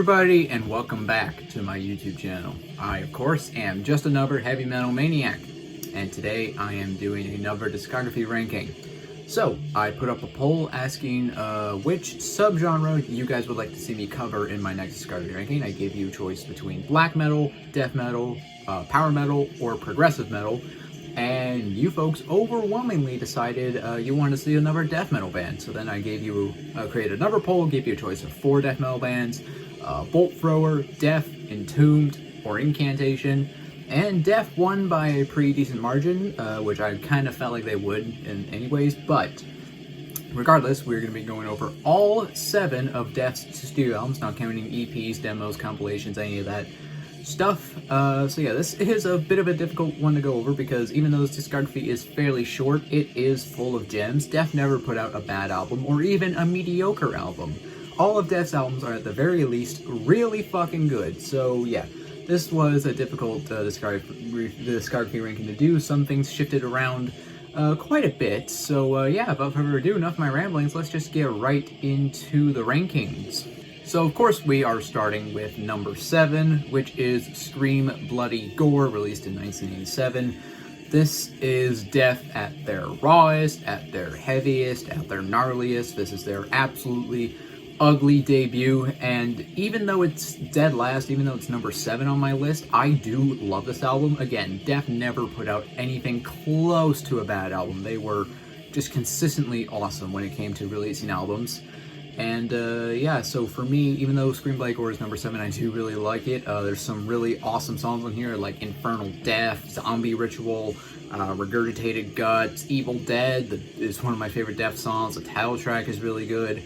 everybody, and welcome back to my YouTube channel. I, of course, am just another heavy metal maniac, and today I am doing another discography ranking. So, I put up a poll asking which subgenre you guys would like to see me cover in my next discography ranking. I gave you a choice between black metal, death metal, power metal, or progressive metal, and you folks overwhelmingly decided you wanted to see another death metal band. So then I gave you, created another poll, gave you a choice of 4 death metal bands: Bolt Thrower, Death, Entombed, or Incantation. And Death won by a pretty decent margin, which I kind of felt like they would in anyways, but regardless, we're going to be going over all 7 of Death's studio albums, not counting EPs, demos, compilations, any of that stuff. So yeah, this is a bit of a difficult one to go over because even though this discography is fairly short, it is full of gems. Death never put out a bad album or even a mediocre album. All of Death's albums are at the very least really fucking good. So yeah, this was a difficult discography ranking to do. Some things shifted around quite a bit. So yeah, without further ado, enough of my ramblings, let's just get right into the rankings. So of course we are starting with number 7, which is Scream Bloody Gore, released in 1987. This is Death at their rawest, at their heaviest, at their gnarliest. This is their absolutely ugly debut, and even though it's dead last, even though it's number 7 on my list, I do love this album. Again, Death never put out anything close to a bad album. They were just consistently awesome when it came to releasing albums. And yeah, so for me, even though Scream Bloody Gore is number 7, I do really like it. There's some really awesome songs on here, like Infernal Death, Zombie Ritual, Regurgitated Guts, Evil Dead is one of my favorite Death songs. The title track is really good.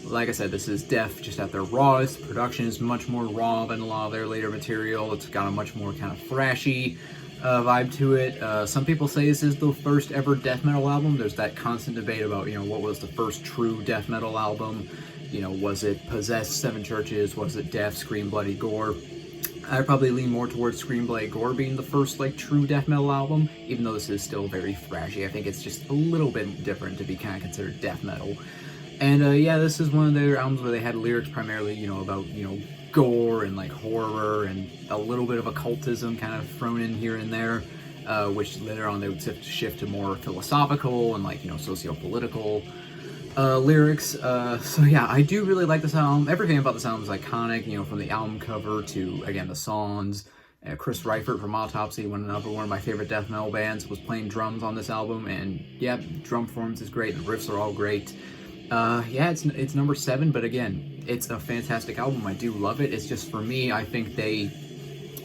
Like I said, this is Death just at their rawest. Production is much more raw than a lot of their later material. It's got a much more kind of thrashy vibe to it. Some people say this is the first ever death metal album. There's that constant debate about, you know, what was the first true death metal album? You know, was it Possessed, Seven Churches? Was it Death, Scream Bloody Gore? I'd probably lean more towards Scream Bloody Gore being the first, like, true death metal album, even though this is still very thrashy. I think it's just a little bit different to be kind of considered death metal. And yeah, this is one of their albums where they had lyrics primarily, you know, about, you know, gore and like horror and a little bit of occultism kind of thrown in here and there, which later on they would shift to more philosophical and like, you know, socio-political lyrics. So yeah, I do really like this album. Everything about this album is iconic, you know, from the album cover to, again, the songs. Chris Reifert from Autopsy, one of my favorite death metal bands, was playing drums on this album, and yeah, drum performance is great, the riffs are all great. Yeah, it's number 7, but again, it's a fantastic album. I do love it. It's just, for me, I think they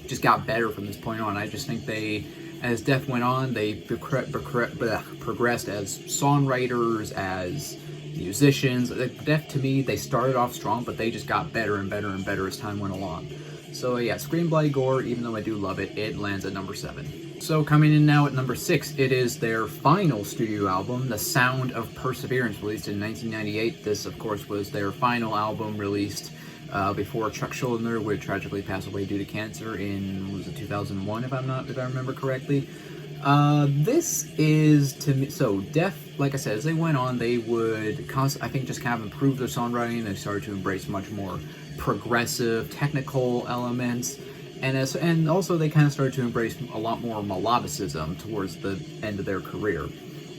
just got better from this point on. I just think they, as Death went on, they progressed as songwriters, as musicians. Death, to me, they started off strong, but they just got better and better and better as time went along. So yeah, Scream Bloody Gore, even though I do love it, it lands at number 7. So coming in now at number 6, it is their final studio album, The Sound of Perseverance, released in 1998. This, of course, was their final album released before Chuck Schuldiner would tragically pass away due to cancer in, was it 2001, if I remember correctly. This is, to me, so Death, like I said, as they went on, they would, I think, just kind of improve their songwriting. They started to embrace much more progressive, technical elements. And also they kind of started to embrace a lot more melodicism towards the end of their career.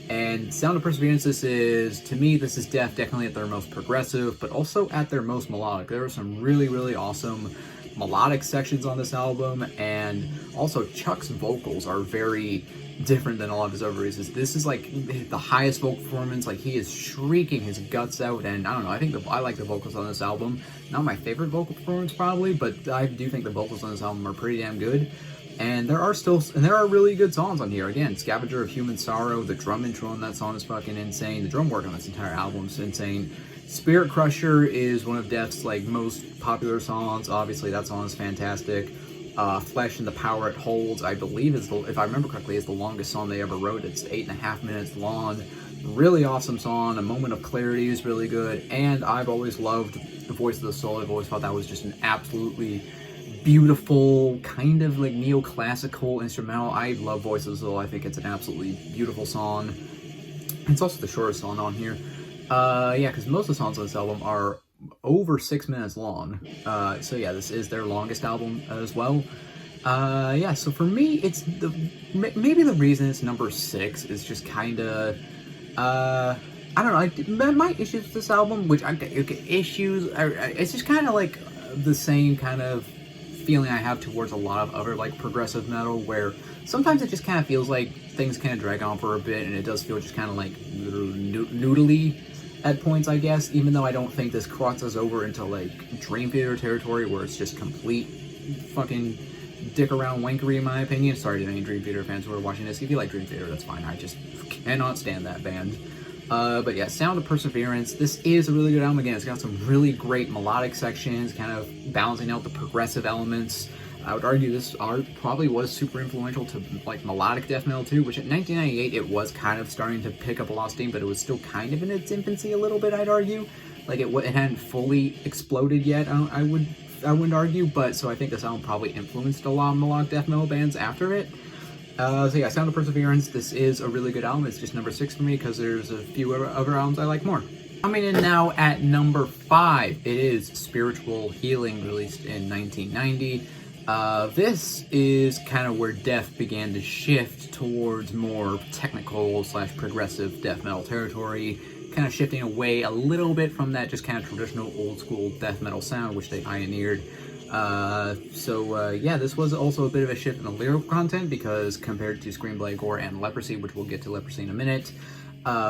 And Sound of Perseverance, to me, this is Death definitely at their most progressive, but also at their most melodic. There are some really, really awesome melodic sections on this album, and also Chuck's vocals are very different than a lot of his other releases. This is like the highest vocal performance, like he is shrieking his guts out, and I don't know, I like the vocals on this album. Not my favorite vocal performance probably, but I do think the vocals on this album are pretty damn good. And there are really good songs on here. Again, Scavenger of Human Sorrow, the drum intro on that song is fucking insane. The drum work on this entire album is insane. Spirit Crusher is one of Death's like most popular songs. Obviously, that song is fantastic. Flesh and the Power It Holds, I believe, if I remember correctly, is the longest song they ever wrote. It's 8.5 minutes long. Really awesome song. A Moment of Clarity is really good. And I've always loved The Voice of the Soul. I've always thought that was just an absolutely beautiful, kind of like neoclassical instrumental. I love Voice of the Soul. I think it's an absolutely beautiful song. It's also the shortest song on here. Yeah, because most of the songs on this album are over 6 minutes long. So yeah, this is their longest album as well. Yeah, so for me, it's maybe the reason it's number 6 is just kind of, I don't know, my issues with this album, which it's just kind of like the same kind of feeling I have towards a lot of other like progressive metal, where sometimes it just kind of feels like things kind of drag on for a bit, and it does feel just kind of like noodly at points, I guess, even though I don't think this crosses over into like Dream Theater territory where it's just complete fucking dick around wankery in my opinion. Sorry to any Dream Theater fans who are watching this. If you like Dream Theater, that's fine. I just cannot stand that band. But yeah, Sound of Perseverance, this is a really good album. Again, it's got some really great melodic sections, kind of balancing out the progressive elements. I would argue this art probably was super influential to like melodic death metal too, which in 1998 it was kind of starting to pick up a lot of steam, but it was still kind of in its infancy a little bit, I'd argue. Like it hadn't fully exploded yet, I wouldn't argue, but so I think this album probably influenced a lot of melodic death metal bands after it. So yeah, Sound of Perseverance, this is a really good album. It's just number 6 for me because there's a few other albums I like more. Coming in now at number 5, it is Spiritual Healing, released in 1990. This is kind of where death began to shift towards more technical / progressive death metal territory, kind of shifting away a little bit from that just kind of traditional old school death metal sound, which they pioneered. Yeah, this was also a bit of a shift in the lyrical content because compared to Screamblade, Gore, and Leprosy, which we'll get to Leprosy in a minute,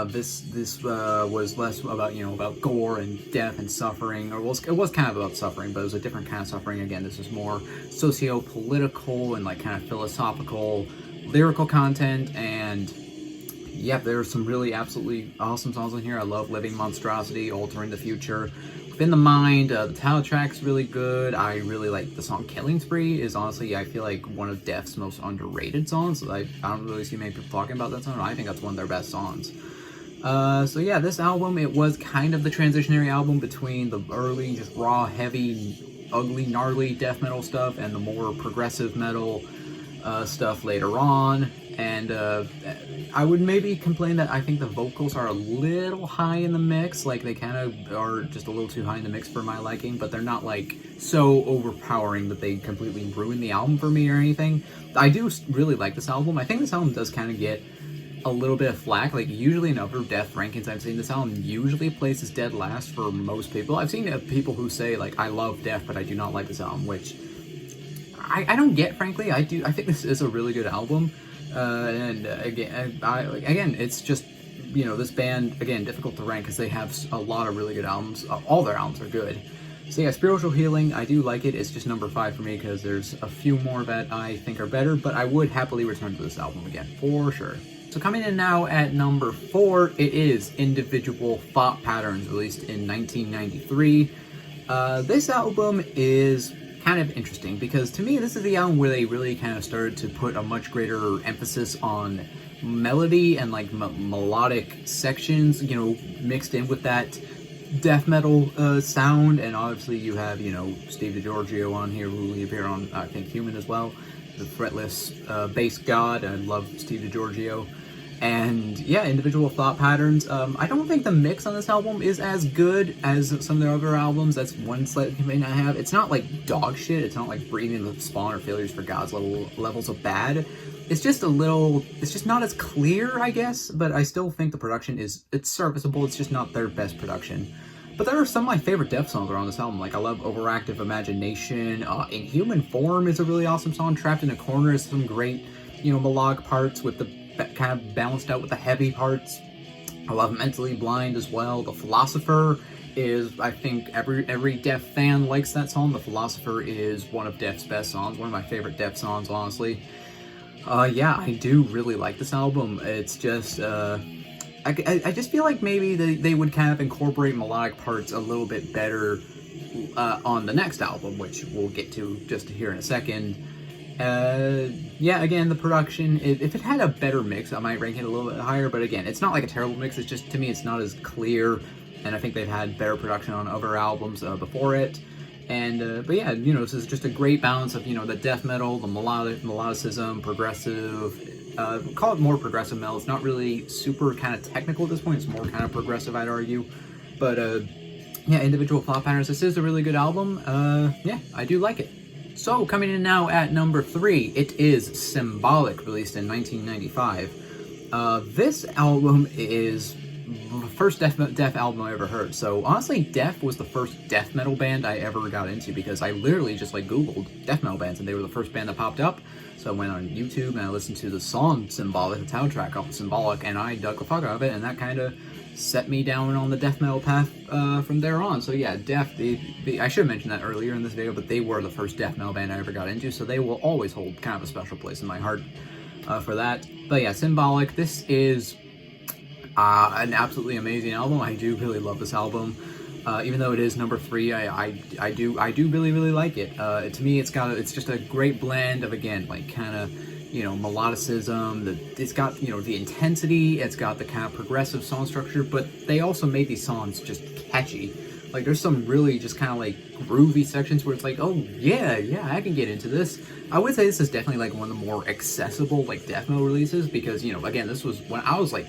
this was less about, about gore and death and suffering, or it was kind of about suffering, but it was a different kind of suffering. Again, this is more socio-political and like kind of philosophical lyrical content, and yeah, there's some really absolutely awesome songs in here. I love Living Monstrosity, Altering the Future, Within the Mind. The title track's really good. I really like the song Killing Spree. Is honestly, I feel like one of Def's most underrated songs. I don't really see many people talking about that song. I think that's one of their best songs. So yeah, this album, it was kind of the transitionary album between the early, just raw, heavy, ugly, gnarly death metal stuff and the more progressive metal stuff later on. And I would maybe complain that I think the vocals are a little high in the mix. Like, they kind of are just a little too high in the mix for my liking, but they're not like so overpowering that they completely ruin the album for me or anything. I do really like this album. I think this album does kind of get a little bit of flack. Like, usually in other death rankings I've seen, this album usually places dead last for most people. I've seen people who say, like, I love death, but I do not like this album, which I don't get, frankly. I think this is a really good album. Again, it's just, this band, again, difficult to rank because they have a lot of really good albums. All their albums are good. So yeah, Spiritual Healing, I do like it. It's just number 5 for me because there's a few more that I think are better, but I would happily return to this album again, for sure. So coming in now at number 4, it is Individual Thought Patterns, released in 1993. This album is kind of interesting because to me this is the album where they really kind of started to put a much greater emphasis on melody and like melodic sections, mixed in with that death metal sound. And obviously you have, Steve DiGiorgio on here, who will appear on, I think, Human as well, the fretless bass god. I love Steve DiGiorgio. And yeah, Individual Thought Patterns. I don't think the mix on this album is as good as some of their other albums. That's one slight complaint I have. It's not like dog shit. It's not like Breathing the Spawn or Failures for Gods levels of bad. It's just not as clear, I guess, but I still think the production it's serviceable. It's just not their best production. But there are some of my favorite death songs are on this album. Like, I love Overactive Imagination. In Human Form is a really awesome song. Trapped in a Corner is some great, melodic parts with the kind of balanced out with the heavy parts. I love Mentally Blind as well. The Philosopher is, I think every Def fan likes that song. The Philosopher is one of Def's best songs, one of my favorite Def songs, honestly. Yeah, I do really like this album. It's just, I just feel like maybe they would kind of incorporate melodic parts a little bit better on the next album, which we'll get to just here in a second. Yeah, again, the production, if it had a better mix, I might rank it a little bit higher, but again, it's not like a terrible mix. It's just, to me, it's not as clear, and I think they've had better production on other albums before it. And but yeah, this is just a great balance of, the death metal, the melodicism, progressive, call it more progressive metal. It's not really super kind of technical at this point. It's more kind of progressive, I'd argue. But yeah, individual thought patterns. This is a really good album. Yeah, I do like it. So, coming in now at number 3, it is Symbolic, released in 1995. This album is the first death album I ever heard. So, honestly, Def was the first death metal band I ever got into, because I literally just, like, Googled death metal bands, and they were the first band that popped up. So I went on YouTube, and I listened to the song Symbolic, the title track off of Symbolic, and I dug the fuck out of it, and that kind of set me down on the death metal path from there on. So yeah, Def, I should have mentioned that earlier in this video, but they were the first death metal band I ever got into, so they will always hold kind of a special place in my heart for that. But yeah, Symbolic, this is an absolutely amazing album. I do really love this album. Even though it is number 3, I do really like it. To me, it's just a great blend of, again, like kind of, you know, melodicism. It's got, you know, the intensity. It's got the kind of progressive song structure, but they also made these songs just catchy. Like, there's some really just kind of like groovy sections where it's like, oh yeah, I can get into this. I would say this is definitely like one of the more accessible like death metal releases, because, you know, again, this was when I was like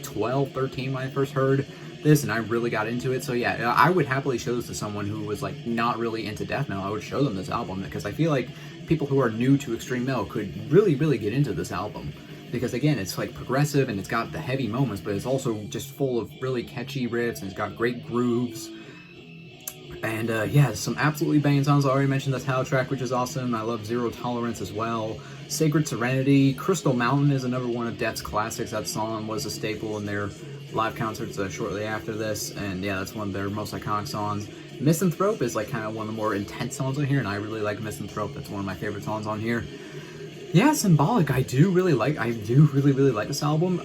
12, 13 when I first heard this, and I really got into it. So yeah, I would happily show this to someone who was like not really into death metal. I would show them this album, because I feel like people who are new to extreme metal could really get into this album, because again, it's like progressive and it's got the heavy moments, but it's also just full of really catchy riffs, and it's got great grooves. And yeah, some absolutely banging songs. I already mentioned the title track, which is awesome. I love Zero Tolerance as well. Sacred Serenity. Crystal Mountain is another one of Death's classics. That song was a staple in their live concerts shortly after this, and yeah, that's one of their most iconic songs. Misanthrope is like kind of one of the more intense songs on here, and I really like Misanthrope. That's one of my favorite songs on here. Yeah, Symbolic, I do really like this album.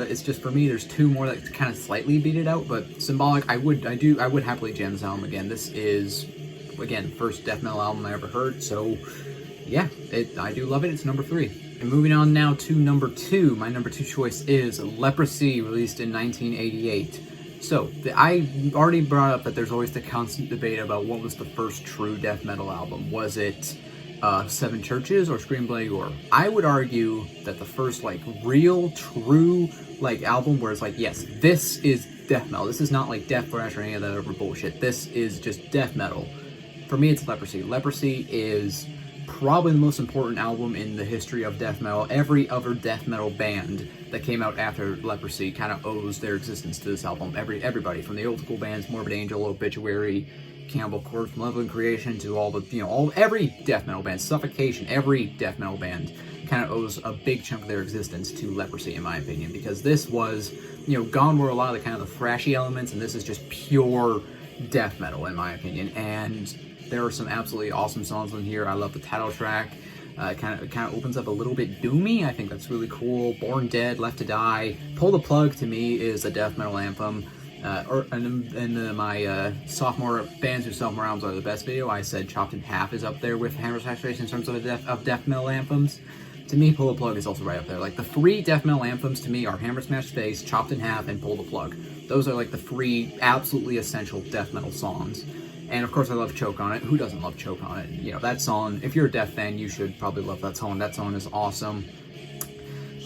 It's just, for me, there's 2 more that kind of slightly beat it out, but Symbolic, I would happily jam this album again. This is, again, the first death metal album I ever heard, so yeah, I do love it. It's number 3. And moving on now to number 2, my number 2 choice is Leprosy, released in 1988. So, I already brought up that there's always the constant debate about what was the first true death metal album. Was it Seven Churches or Scream Bloody Gore? I would argue that the first, like, real, true, like, album where it's like, yes, this is death metal. This is not, like, death thrash or any of that other bullshit. This is just death metal. For me, it's Leprosy. Leprosy is probably the most important album in the history of death metal. Every other death metal band that came out after Leprosy kind of owes their existence to this album. Everybody, from the old school bands, Morbid Angel, Obituary, Cannibal Corpse, Malevolent Creation, to all the, you know, every death metal band, Suffocation, every death metal band kind of owes a big chunk of their existence to Leprosy, in my opinion, because this was, you know, gone were a lot of the kind of the thrashy elements, and this is just pure death metal, in my opinion. And there are some absolutely awesome songs on here. I love the title track. It kind of opens up a little bit doomy. I think that's really cool. Born Dead, Left to Die. Pull the Plug, to me, is a death metal anthem. In my sophomore Bands Whose Sophomore Albums Are the Best video, I said Chopped in Half is up there with Hammer Saturation in terms of death metal anthems. To me, Pull the Plug is also right up there. Like, the 3 death metal anthems to me are Hammer Smash Face, Chopped in Half, and Pull the Plug. Those are like the 3 absolutely essential death metal songs. And of course, I love Choke on It. Who doesn't love Choke on It? You know, that song, if you're a Death fan, you should probably love that song. That song is awesome.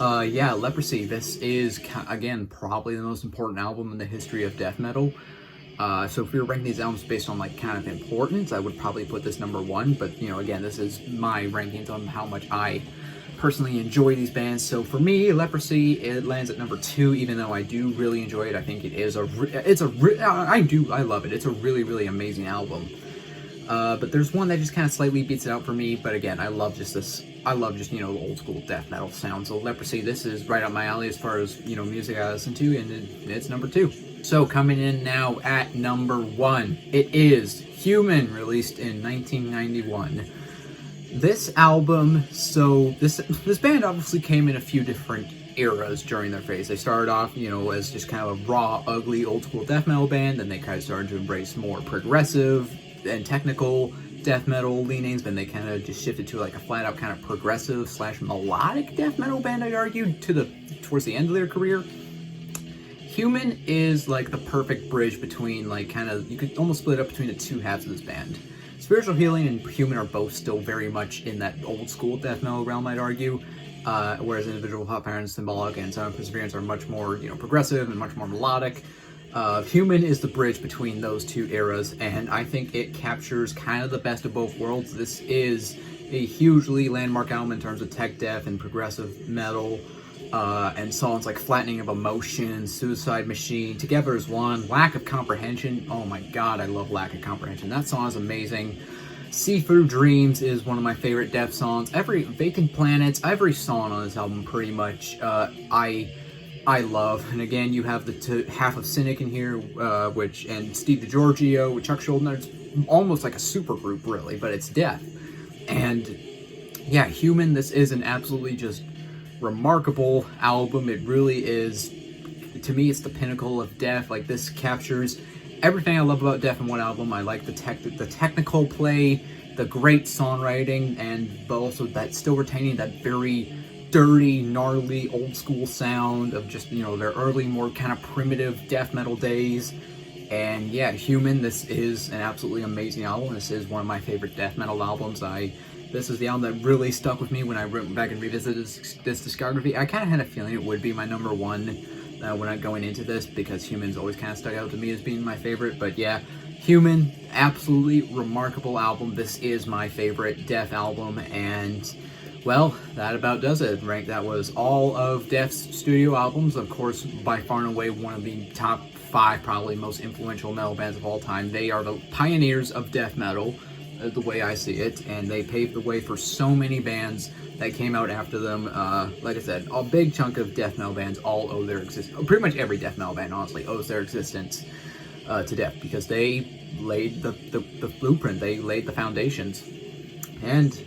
Yeah, Leprosy. This is, again, probably the most important album in the history of death metal. So if we were ranking these albums based on, like, kind of importance, I would probably put this number 1. But, you know, again, this is my rankings on how much I personally enjoy these bands. So for me, Leprosy, it lands at number 2, even though I do really enjoy it. I think it is I love it. It's a really amazing album. But there's one that just kind of slightly beats it out for me. But again, I love just, you know, the old school death metal sound. So Leprosy, this is right up my alley as far as, you know, music I listen to, and it's number 2. So coming in now at number 1, it is Human, released in 1991. This album, so this band obviously came in a few different eras during their phase. They started off, you know, as just kind of a raw, ugly, old school death metal band. Then they kind of started to embrace more progressive and technical death metal leanings. Then they kind of just shifted to like a flat out kind of progressive / melodic death metal band, I'd argue, towards the end of their career. Human is like the perfect bridge between, like, kind of, you could almost split it up between the 2 halves of this band. Spiritual Healing and Human are both still very much in that old school death metal realm, I'd argue, whereas Individual Thought Patterns, Symbolic, and Silent Perseverance are much more, you know, progressive and much more melodic. Human is the bridge between those two eras, and I think it captures kind of the best of both worlds. This is a hugely landmark album in terms of tech death and progressive metal, and songs like Flattening of Emotion, Suicide Machine, Together as One, Lack of Comprehension. Oh my god, I love Lack of Comprehension. That song is amazing. See Through Dreams is one of my favorite Death songs. Every Vacant Planets, every song on this album pretty much I love. And again, you have the half of Cynic in here, and Steve DiGiorgio with Chuck Schuldiner. It's almost like a super group, really, but it's Death. And yeah, Human, this is an absolutely just remarkable album. It really is, to me, it's the pinnacle of Death. Like, this captures everything I love about Death in one album. I like the technical play, the great songwriting, but also that still retaining that very dirty, gnarly, old school sound of just, their early, more kind of primitive death metal days. And yeah, Human, this is an absolutely amazing album. This is one of my favorite death metal albums. This is the album that really stuck with me when I went back and revisited this discography. I kind of had a feeling it would be my number one when I'm going into this, because Human's always kind of stuck out to me as being my favorite. But yeah, Human, absolutely remarkable album. This is my favorite Death album, and well, that about does it. Right, that was all of Death's studio albums. Of course, by far and away one of the top 5 probably most influential metal bands of all time. They are the pioneers of death metal, the way I see it, and they paved the way for so many bands that came out after them. Like I said, a big chunk of death metal bands all owe their existence. Pretty much every death metal band, honestly, owes their existence to Death, because they laid the blueprint, they laid the foundations. And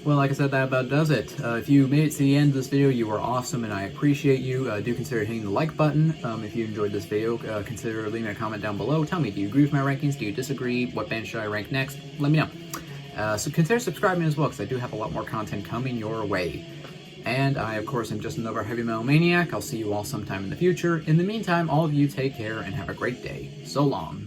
well, like I said, that about does it. If you made it to the end of this video, you are awesome, and I appreciate you. Do consider hitting the like button. If you enjoyed this video, consider leaving a comment down below. Tell me, do you agree with my rankings? Do you disagree? What band should I rank next? Let me know. So consider subscribing as well, because I do have a lot more content coming your way. And I, of course, am just another heavy metal maniac. I'll see you all sometime in the future. In the meantime, all of you take care and have a great day. So long.